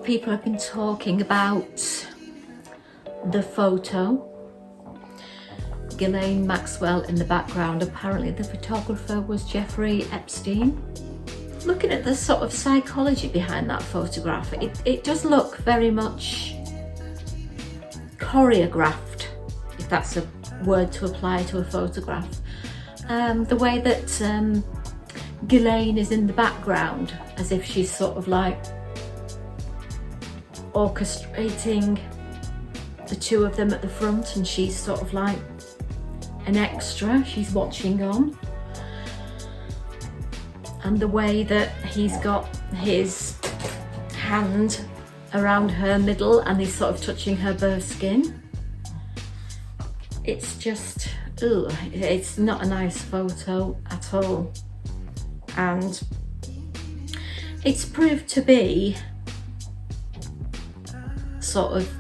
people have been talking about the photo. Ghislaine Maxwell in the background. Apparently the photographer was Jeffrey Epstein. Looking at the sort of psychology behind that photograph, it does look very much choreographed, if that's a word to apply to a photograph. The way that Ghislaine is in the background, as if she's sort of like orchestrating the two of them at the front, and she's sort of like an extra, she's watching on. And the way that he's got his hand around her middle and he's sort of touching her bare skin. It's just, ugh, it's not a nice photo at all. And it's proved to be sort of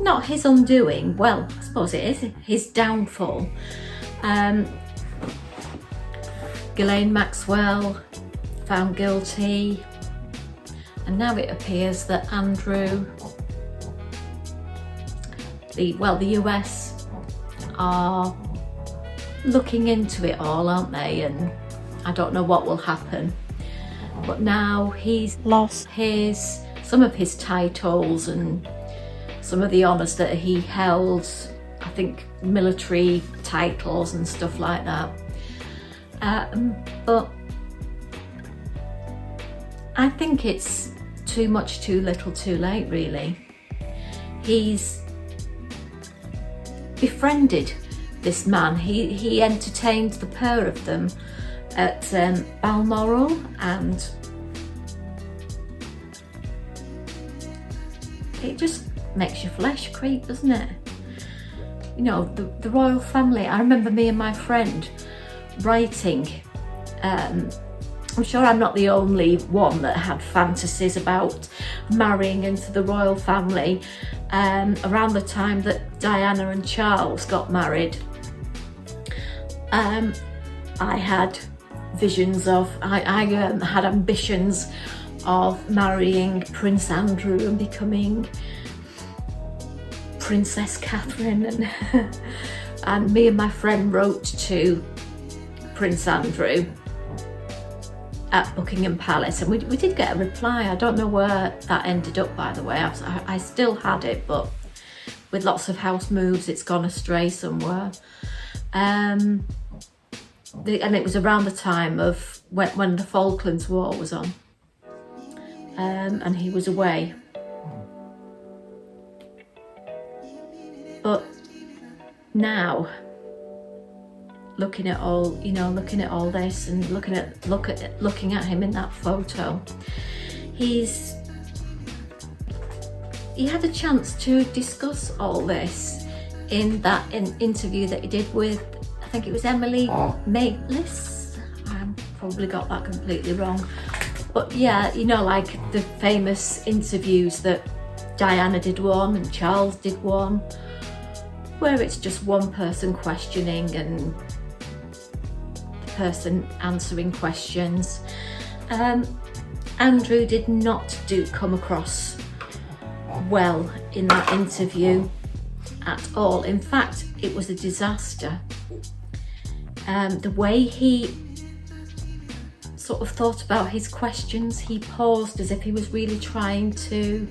not his undoing, well, I suppose it is his downfall. Ghislaine Maxwell found guilty, and now it appears that Andrew, the US are looking into it all, aren't they? And I don't know what will happen, but now he's lost some of his titles and some of the honours that he held, I think military titles and stuff like that. But I think it's too much, too little, too late, really. He's befriended this man. He entertained the pair of them at Balmoral, and it just makes your flesh creep, doesn't it? You know, the royal family. I remember me and my friend writing, I'm sure I'm not the only one that had fantasies about marrying into the royal family around the time that Diana and Charles got married. I had visions of, I had ambitions of marrying Prince Andrew and becoming Princess Catherine, and me and my friend wrote to Prince Andrew at Buckingham Palace, and we did get a reply. I don't know where that ended up, by the way. I still had it, but with lots of house moves it's gone astray somewhere. And it was around the time of when the Falklands War was on, and he was away. But now, looking at all this and looking at him in that photo, he had a chance to discuss all this in that interview that he did with, I think it was Emily Maitlis. I probably got that completely wrong, but yeah, you know, like the famous interviews that Diana did one and Charles did one, where it's just one person questioning and the person answering questions. Andrew did not come across well in that interview at all. In fact, it was a disaster. The way he sort of thought about his questions, he paused as if he was really trying to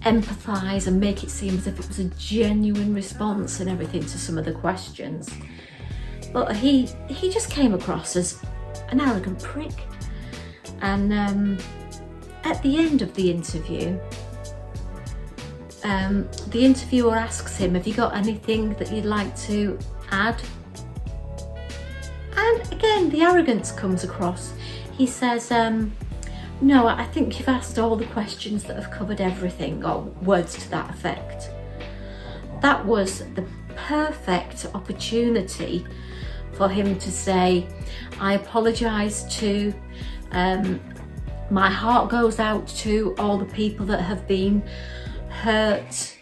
empathise and make it seem as if it was a genuine response and everything to some of the questions. But he just came across as an arrogant prick. And at the end of the interview, the interviewer asks him, have you got anything that you'd like to add? And again, the arrogance comes across. He says, no, I think you've asked all the questions that have covered everything, or words to that effect. That was the perfect opportunity for him to say, I apologise to, my heart goes out to all the people that have been hurt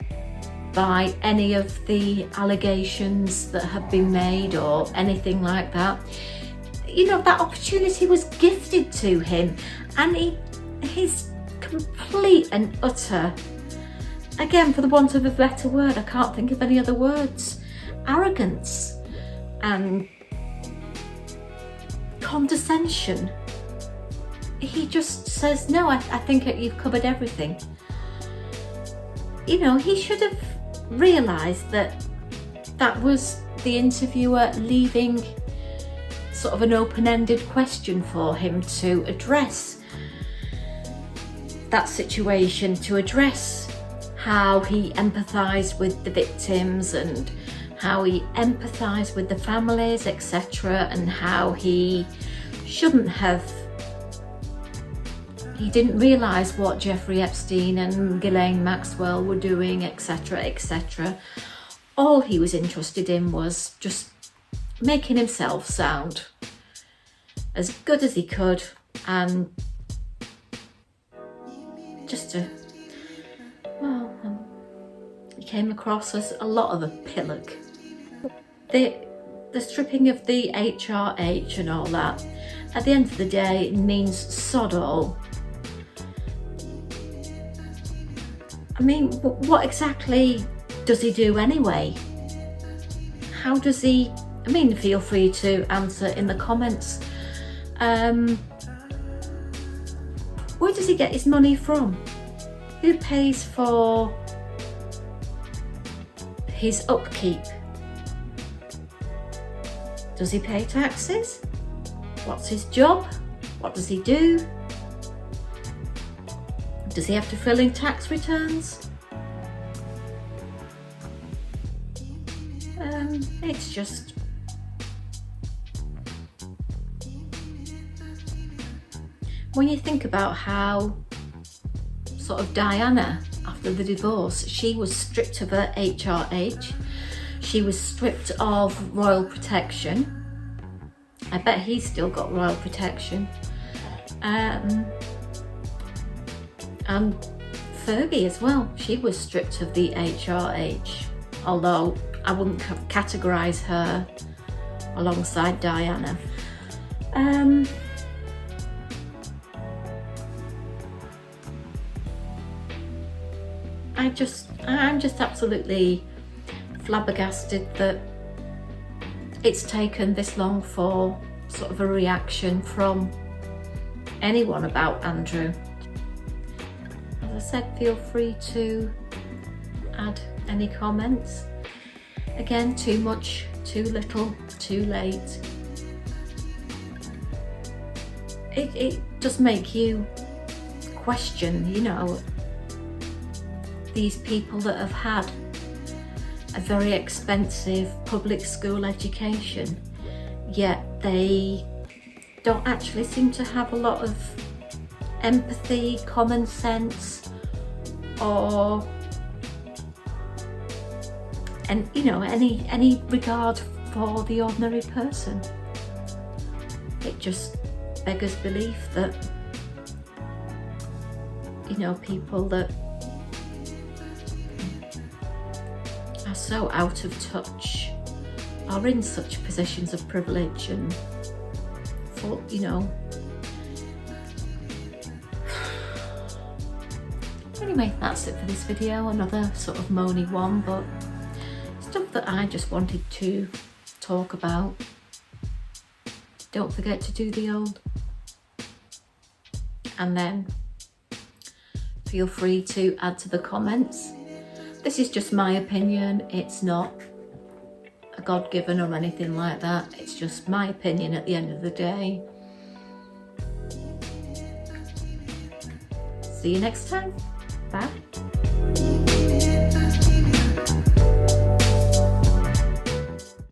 by any of the allegations that have been made or anything like that. You know, that opportunity was gifted to him, and his complete and utter, again, for the want of a better word, I can't think of any other words, arrogance and condescension. He just says, no, I think you've covered everything. You know, he should have realised that that was the interviewer leaving sort of an open-ended question for him to address that situation, to address how he empathised with the victims and how he empathised with the families, etc., and how he shouldn't have. He didn't realise what Jeffrey Epstein and Ghislaine Maxwell were doing, etc., etc. All he was interested in was just making himself sound as good as he could, and just to, well, he came across as a lot of a pillock. The stripping of the HRH and all that, at the end of the day, means sod all. I mean, what exactly does he do anyway? How does he, I mean, feel free to answer in the comments. Where does he get his money from? Who pays for his upkeep? Does he pay taxes? What's his job? What does he do? Does he have to fill in tax returns? It's just, when you think about how sort of Diana, after the divorce, she was stripped of her HRH, she was stripped of royal protection. I bet he's still got royal protection. And Fergie as well, she was stripped of the HRH, although I wouldn't categorise her alongside Diana. I'm just absolutely flabbergasted that it's taken this long for sort of a reaction from anyone about Andrew. As I said, feel free to add any comments. Again, too much, too little, too late. It does make you question, you know, these people that have had a very expensive public school education, yet they don't actually seem to have a lot of empathy, common sense, or any regard for the ordinary person. It just beggars belief that, you know, people that are so out of touch are in such positions of privilege, and for, you know, anyway, that's it for this video. Another sort of moany one, but stuff that I just wanted to talk about. Don't forget to do the old, and then feel free to add to the comments. This is just my opinion, it's not a God-given or anything like that. It's just my opinion at the end of the day. See you next time. Bye.